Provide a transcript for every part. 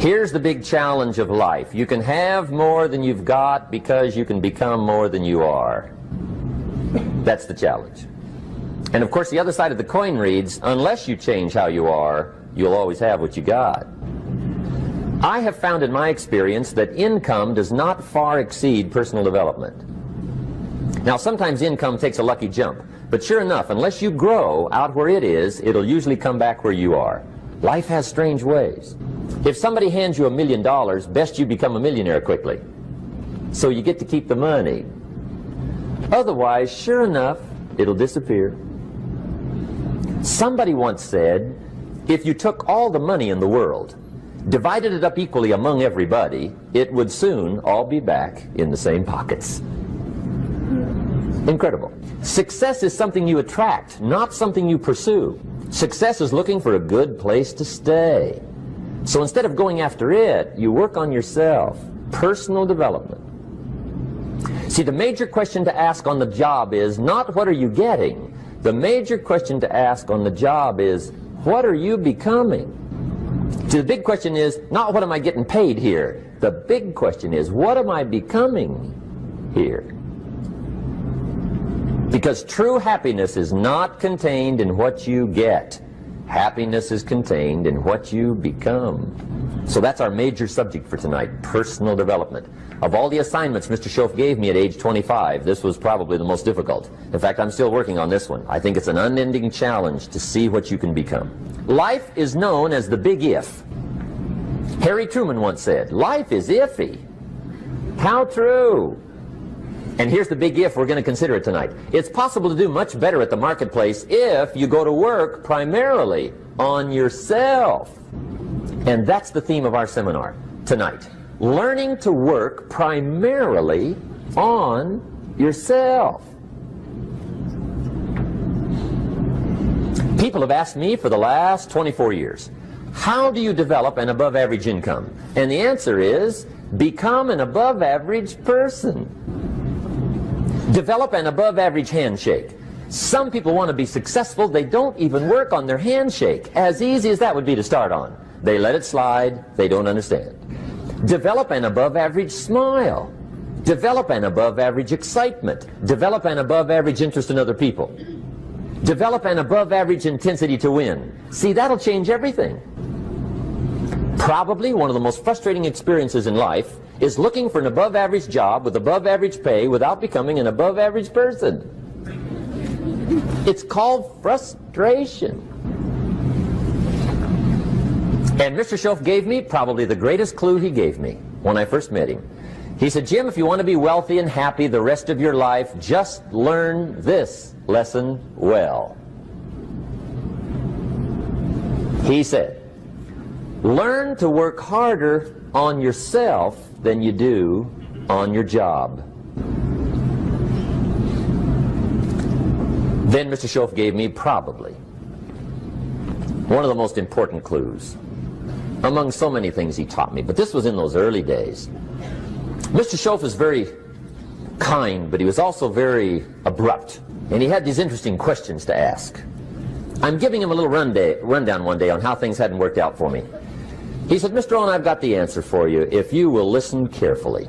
Here's the big challenge of life. You can have more than you've got because you can become more than you are. That's the challenge. And of course the other side of the coin reads, unless you change how you are, you'll always have what you got. I have found in my experience that income does not far exceed personal development. Now sometimes income takes a lucky jump, but sure enough, unless you grow out where it is, it'll usually come back where you are. Life has strange ways. If somebody hands you $1 million, best you become a millionaire quickly, so you get to keep the money. Otherwise, sure enough, it'll disappear. Somebody once said, if you took all the money in the world, divided it up equally among everybody, it would soon all be back in the same pockets. Incredible. Success is something you attract, not something you pursue. Success is looking for a good place to stay. So instead of going after it, you work on yourself. Personal development. See, the major question to ask on the job is not what are you getting? The major question to ask on the job is what are you becoming? See, the big question is not what am I getting paid here? The big question is what am I becoming here? Because true happiness is not contained in what you get. Happiness is contained in what you become. So that's our major subject for tonight, personal development. Of all the assignments Mr. Schoaf gave me at age 25, this was probably the most difficult. In fact, I'm still working on this one. I think it's an unending challenge to see what you can become. Life is known as the big if. Harry Truman once said, life is iffy. How true. And here's the big if we're going to consider it tonight. It's possible to do much better at the marketplace if you go to work primarily on yourself. And that's the theme of our seminar tonight. Learning to work primarily on yourself. People have asked me for the last 24 years, how do you develop an above average income? And the answer is, become an above average person. Develop an above average handshake. Some people want to be successful, they don't even work on their handshake. As easy as that would be to start on. They let it slide, they don't understand. Develop an above average smile. Develop an above average excitement. Develop an above average interest in other people. Develop an above average intensity to win. See, that'll change everything. Probably one of the most frustrating experiences in life is looking for an above average job with above average pay without becoming an above average person. It's called frustration. And Mr. Schoaf gave me probably the greatest clue he gave me when I first met him. He said, Jim, if you want to be wealthy and happy the rest of your life, just learn this lesson well. He said, learn to work harder on yourself than you do on your job. Then Mr. Schoaf gave me probably one of the most important clues among so many things he taught me, but this was in those early days. Mr. Schoaf is very kind, but he was also very abrupt, and he had these interesting questions to ask. I'm giving him a little rundown one day on how things hadn't worked out for me. He said, Mr. Rohn, I've got the answer for you if you will listen carefully.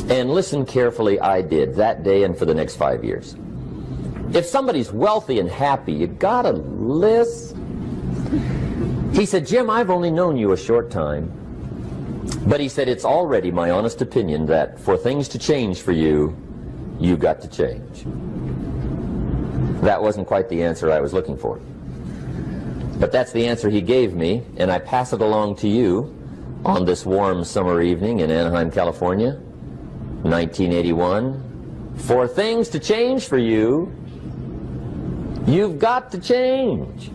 And listen carefully I did that day and for the next 5 years. If somebody's wealthy and happy, you gotta listen. He said, Jim, I've only known you a short time, but he said, it's already my honest opinion that for things to change for you, you've got to change. That wasn't quite the answer I was looking for. But that's the answer he gave me, and I pass it along to you on this warm summer evening in Anaheim, California, 1981. For things to change for you, you've got to change.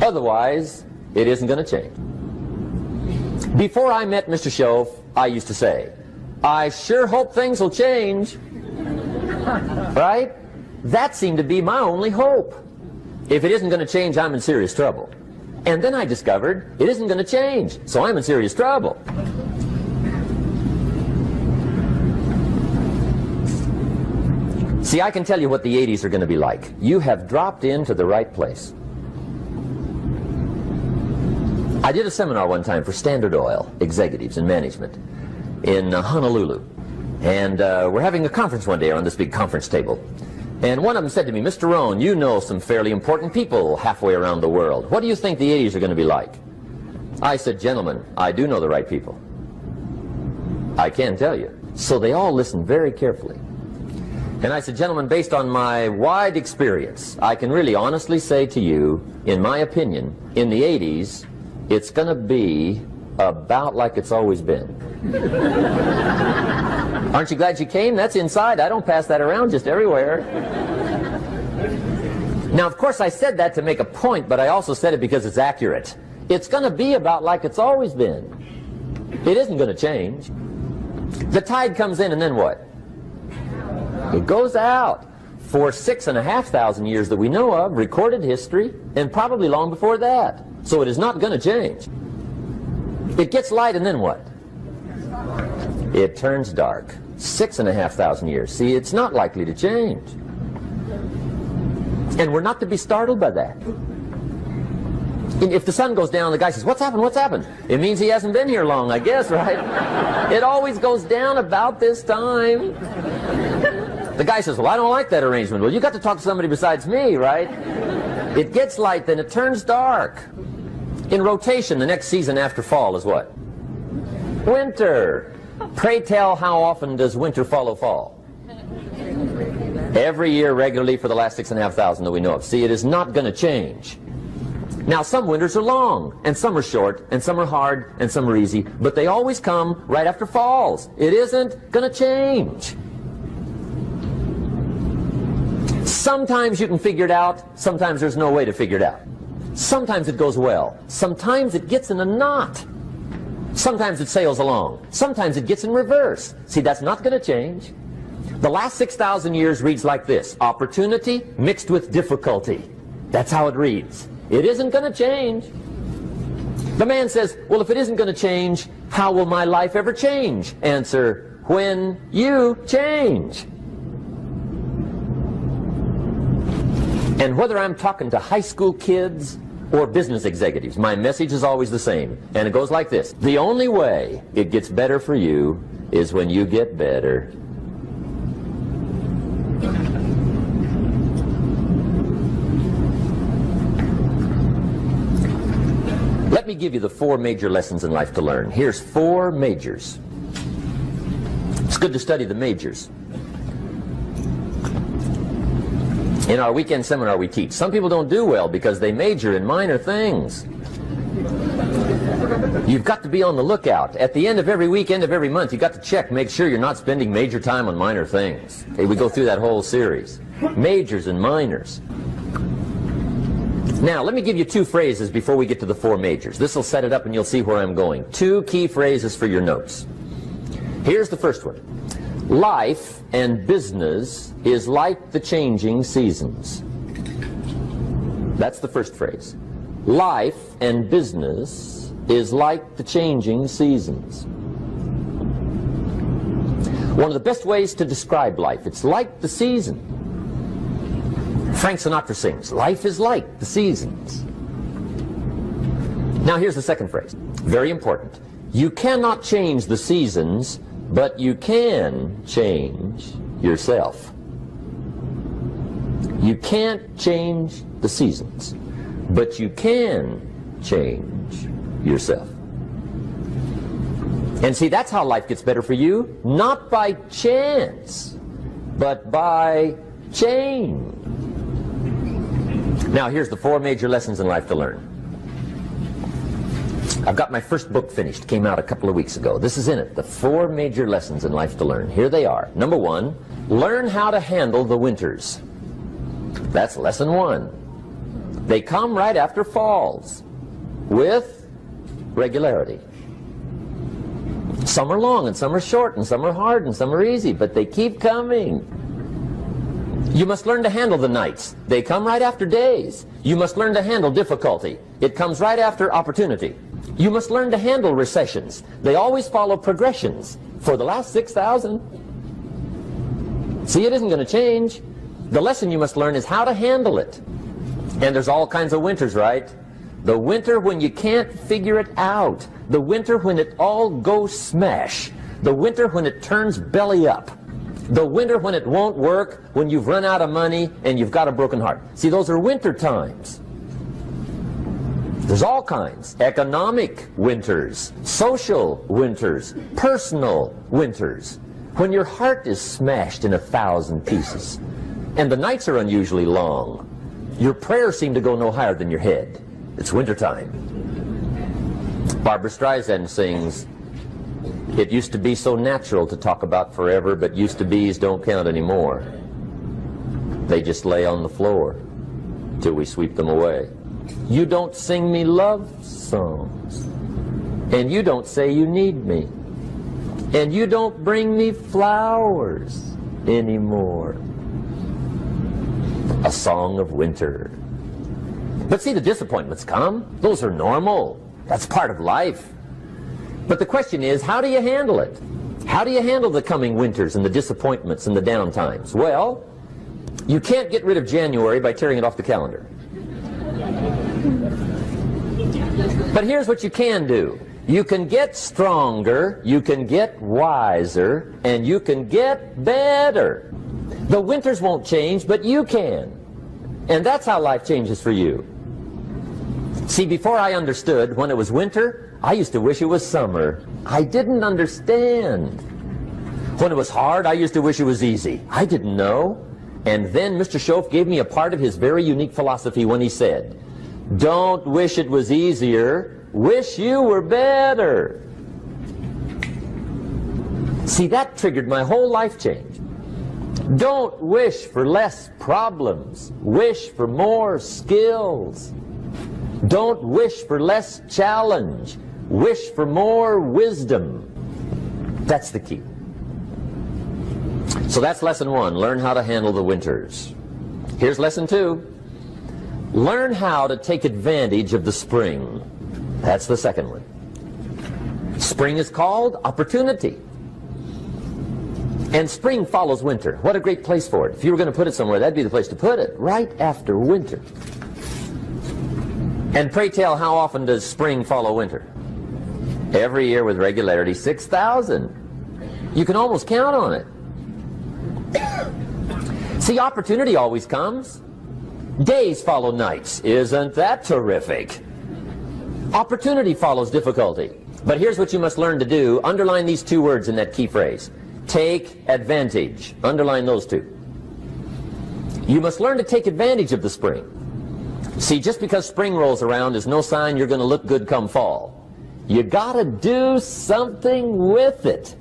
Otherwise, it isn't going to change. Before I met Mr. Schoaf, I used to say, I sure hope things will change. Right? That seemed to be my only hope. If it isn't going to change, I'm in serious trouble. And then I discovered it isn't going to change, so I'm in serious trouble. See, I can tell you what the 80s are going to be like. You have dropped into the right place. I did a seminar one time for Standard Oil executives and management in Honolulu. And we're having a conference one day on this big conference table. And one of them said to me, Mr. Rohn, you know some fairly important people halfway around the world. What do you think the 80s are going to be like? I said, gentlemen, I do know the right people. I can tell you. So they all listened very carefully. And I said, gentlemen, based on my wide experience, I can really honestly say to you, in my opinion, in the 80s, it's going to be about like it's always been. Aren't you glad you came? That's inside. I don't pass that around just everywhere. Now, of course, I said that to make a point, but I also said it because it's accurate. It's going to be about like it's always been. It isn't going to change. The tide comes in, and then what? It goes out. For 6,500 years that we know of, recorded history, and probably long before that. So it is not going to change. It gets light, and then what? It turns dark. 6,500 years. See, it's not likely to change. And we're not to be startled by that. If the sun goes down, the guy says, what's happened, what's happened? It means he hasn't been here long, I guess, right? It always goes down about this time. The guy says, well, I don't like that arrangement. Well, you got to talk to somebody besides me, right? It gets light, then it turns dark. In rotation, the next season after fall is what? Winter. Pray tell, how often does winter follow fall? Every year regularly for the last 6,500 that we know of. See, it is not going to change. Now, some winters are long, and some are short, and some are hard, and some are easy, but they always come right after falls. It isn't going to change. Sometimes you can figure it out, sometimes there's no way to figure it out. Sometimes it goes well, sometimes it gets in a knot. Sometimes it sails along, sometimes it gets in reverse. See, that's not going to change. The last 6,000 years reads like this: opportunity mixed with difficulty. That's how it reads. It isn't going to change. The man says, well, if it isn't going to change, how will my life ever change? Answer, when you change. And whether I'm talking to high school kids or business executives, my message is always the same. And it goes like this: the only way it gets better for you is when you get better. Let me give you the 4 major lessons in life to learn. Here's 4 majors. It's good to study the majors. In our weekend seminar we teach, some people don't do well because they major in minor things. You've got to be on the lookout. At the end of every week, end of every month, you've got to check, make sure you're not spending major time on minor things. Okay, we go through that whole series. Majors and minors. Now, let me give you 2 phrases before we get to the 4 majors. This will set it up and you'll see where I'm going. 2 key phrases for your notes. Here's the first one. Life and business is like the changing seasons. That's the first phrase. Life and business is like the changing seasons. One of the best ways to describe life, it's like the season. Frank Sinatra sings, life is like the seasons. Now here's the second phrase, very important. You cannot change the seasons, but you can change yourself. You can't change the seasons, but you can change yourself. And see, that's how life gets better for you, not by chance, but by change. Now, here's the 4 major lessons in life to learn. I've got my first book finished, came out a couple of weeks ago. This is in it, the 4 major lessons in life to learn. Here they are. Number 1, learn how to handle the winters. That's lesson 1. They come right after falls, with regularity. Some are long, and some are short, and some are hard, and some are easy, but they keep coming. You must learn to handle the nights. They come right after days. You must learn to handle difficulty. It comes right after opportunity. You must learn to handle recessions. They always follow progressions. For the last 6,000. See, it isn't going to change. The lesson you must learn is how to handle it. And there's all kinds of winters, right? The winter when you can't figure it out. The winter when it all goes smash. The winter when it turns belly up. The winter when it won't work, when you've run out of money and you've got a broken heart. See, those are winter times. There's all kinds. Economic winters, social winters, personal winters. When your heart is smashed in 1,000 pieces and the nights are unusually long, your prayers seem to go no higher than your head. It's wintertime. Barbra Streisand sings, "It used to be so natural to talk about forever, but used to be's don't count anymore. They just lay on the floor till we sweep them away. You don't sing me love songs, and you don't say you need me, and you don't bring me flowers anymore." A song of winter. But see, the disappointments come. Those are normal. That's part of life. But the question is, how do you handle it? How do you handle the coming winters and the disappointments and the downtimes? Well, you can't get rid of January by tearing it off the calendar. But here's what you can do. You can get stronger, you can get wiser, and you can get better. The winters won't change, but you can. And that's how life changes for you. See, before I understood, when it was winter, I used to wish it was summer. I didn't understand. When it was hard, I used to wish it was easy. I didn't know. And then Mr. Schoaf gave me a part of his very unique philosophy when he said, "Don't wish it was easier, wish you were better." See, that triggered my whole life change. Don't wish for less problems, wish for more skills. Don't wish for less challenge, wish for more wisdom. That's the key. So that's lesson 1, learn how to handle the winters. Here's lesson 2. Learn how to take advantage of the spring. That's the second one. Spring is called opportunity. And spring follows winter. What a great place for it. If you were going to put it somewhere, that'd be the place to put it, right after winter. And pray tell, how often does spring follow winter? Every year with regularity, 6,000. You can almost count on it. See, opportunity always comes. Days follow nights. Isn't that terrific? Opportunity follows difficulty. But here's what you must learn to do. Underline these 2 words in that key phrase. Take advantage. Underline those 2. You must learn to take advantage of the spring. See, just because spring rolls around is no sign you're going to look good come fall. You got to do something with it.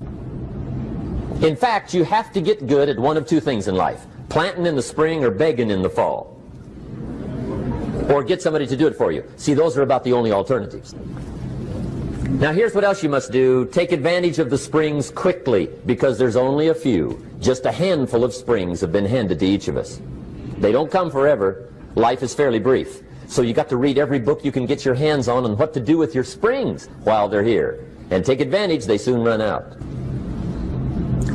In fact, you have to get good at one of 2 things in life. Planting in the spring or begging in the fall. Or get somebody to do it for you. See, those are about the only alternatives. Now here's what else you must do. Take advantage of the springs quickly, because there's only a few. Just a handful of springs have been handed to each of us. They don't come forever. Life is fairly brief. So you got to read every book you can get your hands on what to do with your springs while they're here. And take advantage, they soon run out.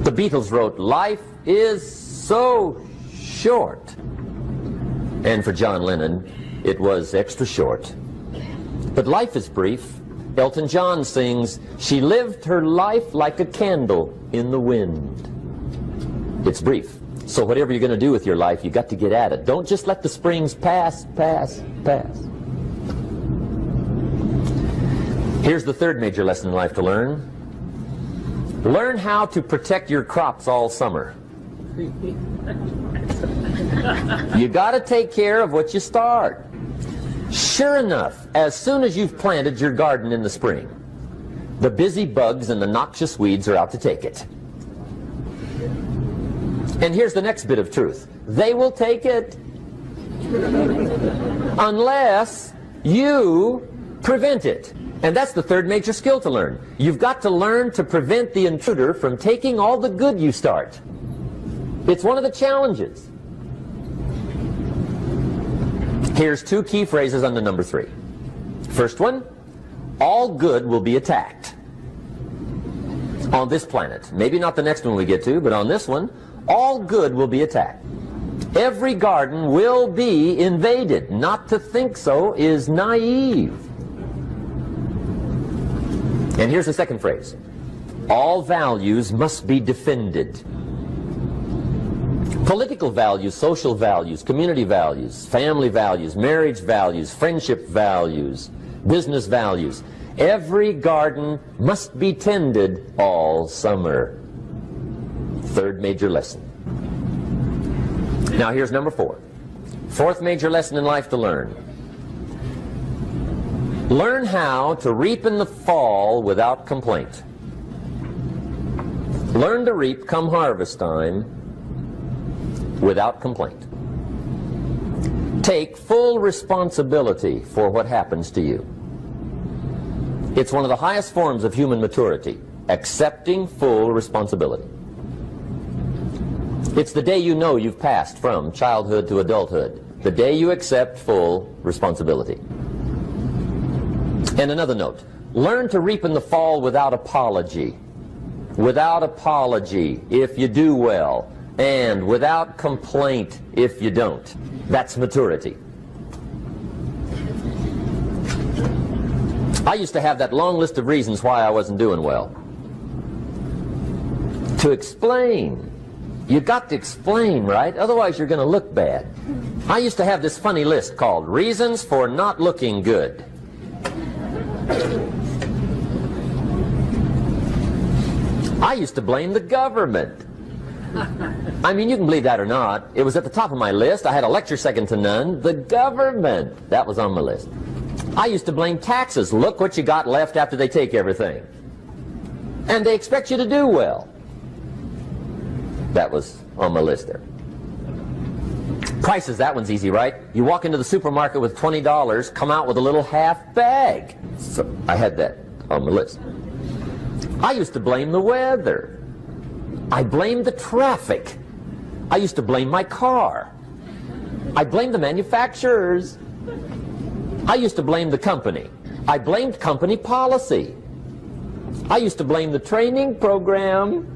The Beatles wrote, "Life is so short." And for John Lennon, it was extra short. But life is brief. Elton John sings, "She lived her life like a candle in the wind." It's brief. So whatever you're going to do with your life, you got to get at it. Don't just let the springs pass. Here's the third major lesson in life to learn. Learn how to protect your crops all summer. You got to take care of what you start. Sure enough, as soon as you've planted your garden in the spring, the busy bugs and the noxious weeds are out to take it. And here's the next bit of truth. They will take it unless you prevent it. And that's the third major skill to learn. You've got to learn to prevent the intruder from taking all the good you start. It's one of the challenges. Here's 2 key phrases under number 3. First one, all good will be attacked. On this planet. Maybe not the next one we get to, but on this one, all good will be attacked. Every garden will be invaded. Not to think so is naive. And here's the second phrase. All values must be defended. Political values, social values, community values, family values, marriage values, friendship values, business values. Every garden must be tended all summer. Third major lesson. Now here's number 4. Fourth major lesson in life to learn. Learn how to reap in the fall without complaint. Learn to reap come harvest time without complaint. Take full responsibility for what happens to you. It's one of the highest forms of human maturity, accepting full responsibility. It's the day you know you've passed from childhood to adulthood, the day you accept full responsibility. And another note, learn to reap in the fall without apology. Without apology if you do well, and without complaint if you don't. That's maturity. I used to have that long list of reasons why I wasn't doing well. To explain. You got to explain, right? Otherwise you're going to look bad. I used to have this funny list called Reasons for Not Looking Good. I used to blame the government. I mean, you can believe that or not. It was at the top of my list. I had a lecture second to none. The government. That was on my list. I used to blame taxes. Look what you got left after they take everything. And they expect you to do well. That was on my list there. Prices, that one's easy, right? You walk into the supermarket with $20, come out with a little half bag. So I had that on my list. I used to blame the weather. I blamed the traffic. I used to blame my car. I blamed the manufacturers. I used to blame the company. I blamed company policy. I used to blame the training program.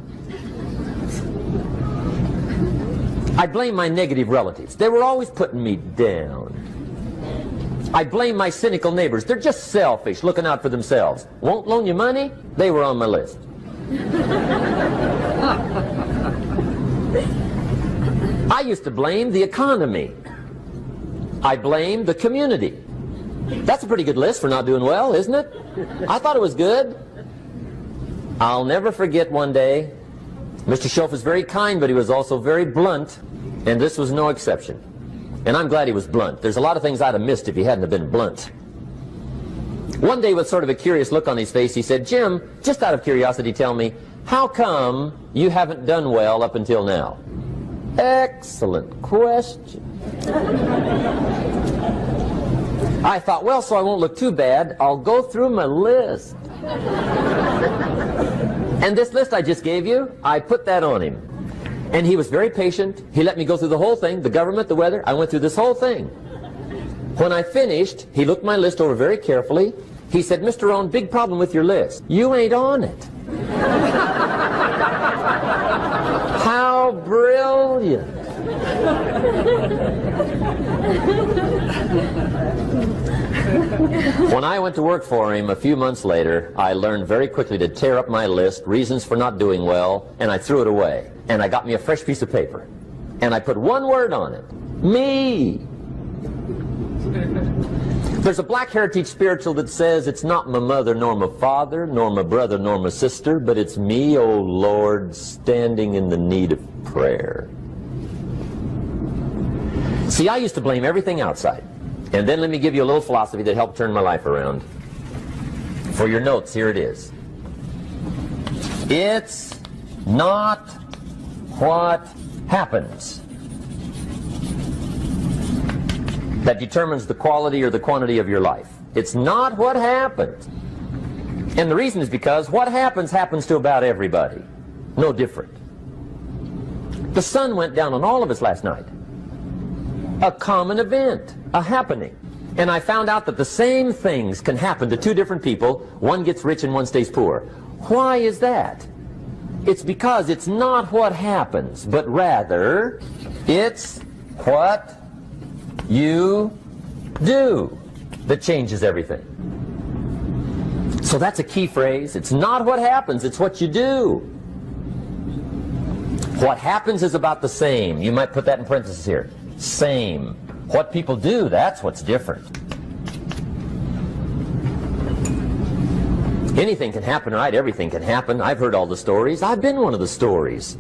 I blame my negative relatives. They were always putting me down. I blame my cynical neighbors. They're just selfish, looking out for themselves. Won't loan you money? They were on my list. I used to blame the economy. I blamed the community. That's a pretty good list for not doing well, isn't it? I thought it was good. I'll never forget one day, Mr. Schoaf was very kind, but he was also very blunt, and this was no exception. And I'm glad he was blunt. There's a lot of things I'd have missed if he hadn't have been blunt. One day, with sort of a curious look on his face, he said, Jim, just out of curiosity, tell me, how come you haven't done well up until now? Excellent question. I thought, well, so I won't look too bad, I'll go through my list. And this list I just gave you, I put that on him. And he was very patient. He let me go through the whole thing, the government, the weather. I went through this whole thing. When I finished, he looked my list over very carefully. He said, Mr. Rohn, big problem with your list. You ain't on it. How brilliant. When I went to work for him a few months later, I learned very quickly to tear up my list, reasons for not doing well, and I threw it away. And I got me a fresh piece of paper. And I put one word on it. Me. There's a black heritage spiritual that says it's not my mother nor my father, nor my brother nor my sister, but it's me, oh Lord, standing in the need of prayer. See, I used to blame everything outside. And then let me give you a little philosophy that helped turn my life around. For your notes, here it is. It's not what happens that determines the quality or the quantity of your life. It's not what happens. And the reason is because what happens happens to about everybody. No different. The sun went down on all of us last night. A common event, a happening. And I found out that the same things can happen to two different people. One gets rich and one stays poor. Why is that? It's because it's not what happens, but rather it's what you do that changes everything. So that's a key phrase. It's not what happens, it's what you do. What happens is about the same. You might put that in parentheses here. Same. What people do, that's what's different. Anything can happen, right? Everything can happen. I've heard all the stories. I've been one of the stories.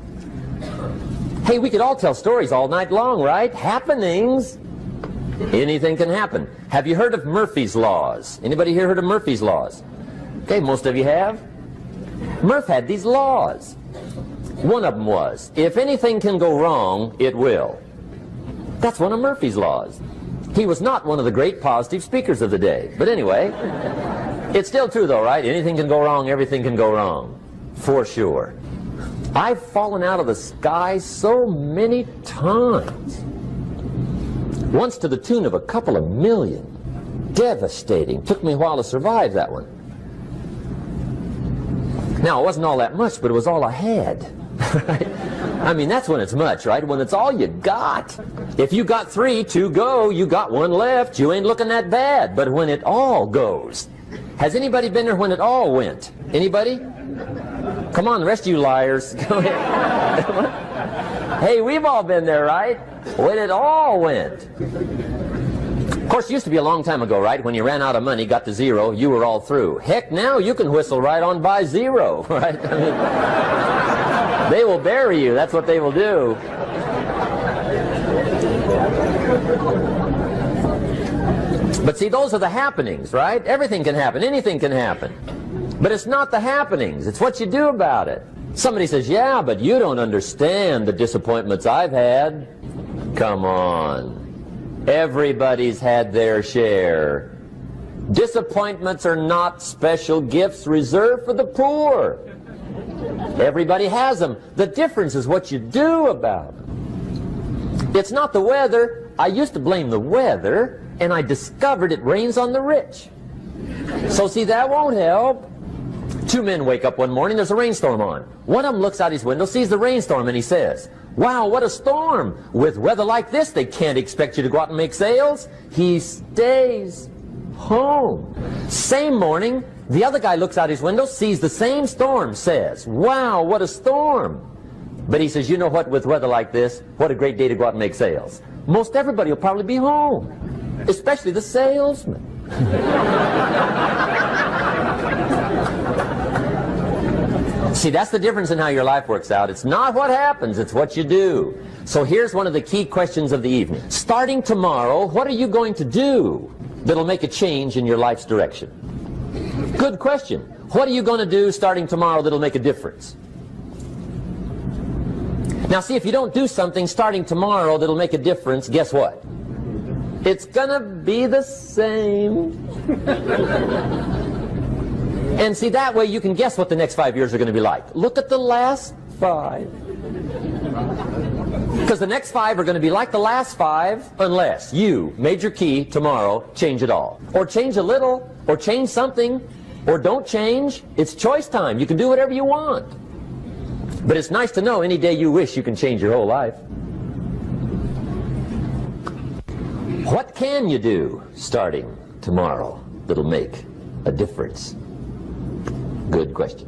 Hey, we could all tell stories all night long, right? Happenings. Anything can happen. Have you heard of Murphy's Laws? Anybody here heard of Murphy's Laws? Okay, most of you have. Murph had these laws. One of them was, if anything can go wrong, it will. That's one of Murphy's Laws. He was not one of the great positive speakers of the day. But anyway, it's still true though, right? Anything can go wrong, everything can go wrong. For sure. I've fallen out of the sky so many times. Once to the tune of a couple of million. Devastating. Took me a while to survive that one. Now, it wasn't all that much, but it was all I had. Right? I mean, that's when it's much, right? When it's all you got. If you got 3, 2 go, you got 1 left, you ain't looking that bad. But when it all goes. Has anybody been there when it all went? Anybody? Come on, the rest of you liars. Go ahead. Hey, we've all been there, right? When it all went. Of course, it used to be a long time ago, right? When you ran out of money, got to 0, you were all through. Heck, now you can whistle right on by 0, right? I mean, they will bury you. That's what they will do. But see, those are the happenings, right? Everything can happen. Anything can happen. But it's not the happenings. It's what you do about it. Somebody says, yeah, but you don't understand the disappointments I've had. Come on. Everybody's had their share. Disappointments are not special gifts reserved for the poor. Everybody has them. The difference is what you do about them. It's not the weather. I used to blame the weather, and I discovered it rains on the rich. So see, that won't help. 2 men wake up one morning, there's a rainstorm on. One of them looks out his window, sees the rainstorm, and he says, wow, what a storm. With weather like this, they can't expect you to go out and make sales. He stays home. Same morning, the other guy looks out his window, sees the same storm, says, wow, what a storm. But he says, you know what, with weather like this, what a great day to go out and make sales. Most everybody will probably be home, especially the salesman. See, that's the difference in how your life works out. It's not what happens, it's what you do. So here's one of the key questions of the evening. Starting tomorrow, what are you going to do that'll make a change in your life's direction? Good question. What are you going to do starting tomorrow that'll make a difference? Now see, if you don't do something starting tomorrow that'll make a difference, guess what? It's gonna be the same. And see, that way you can guess what the next 5 years are going to be like. Look at the last 5. Because the next 5 are going to be like the last 5 unless you, major key, tomorrow, change it all. Or change a little, or change something, or don't change. It's choice time. You can do whatever you want. But it's nice to know any day you wish you can change your whole life. What can you do starting tomorrow that'll make a difference? Good question.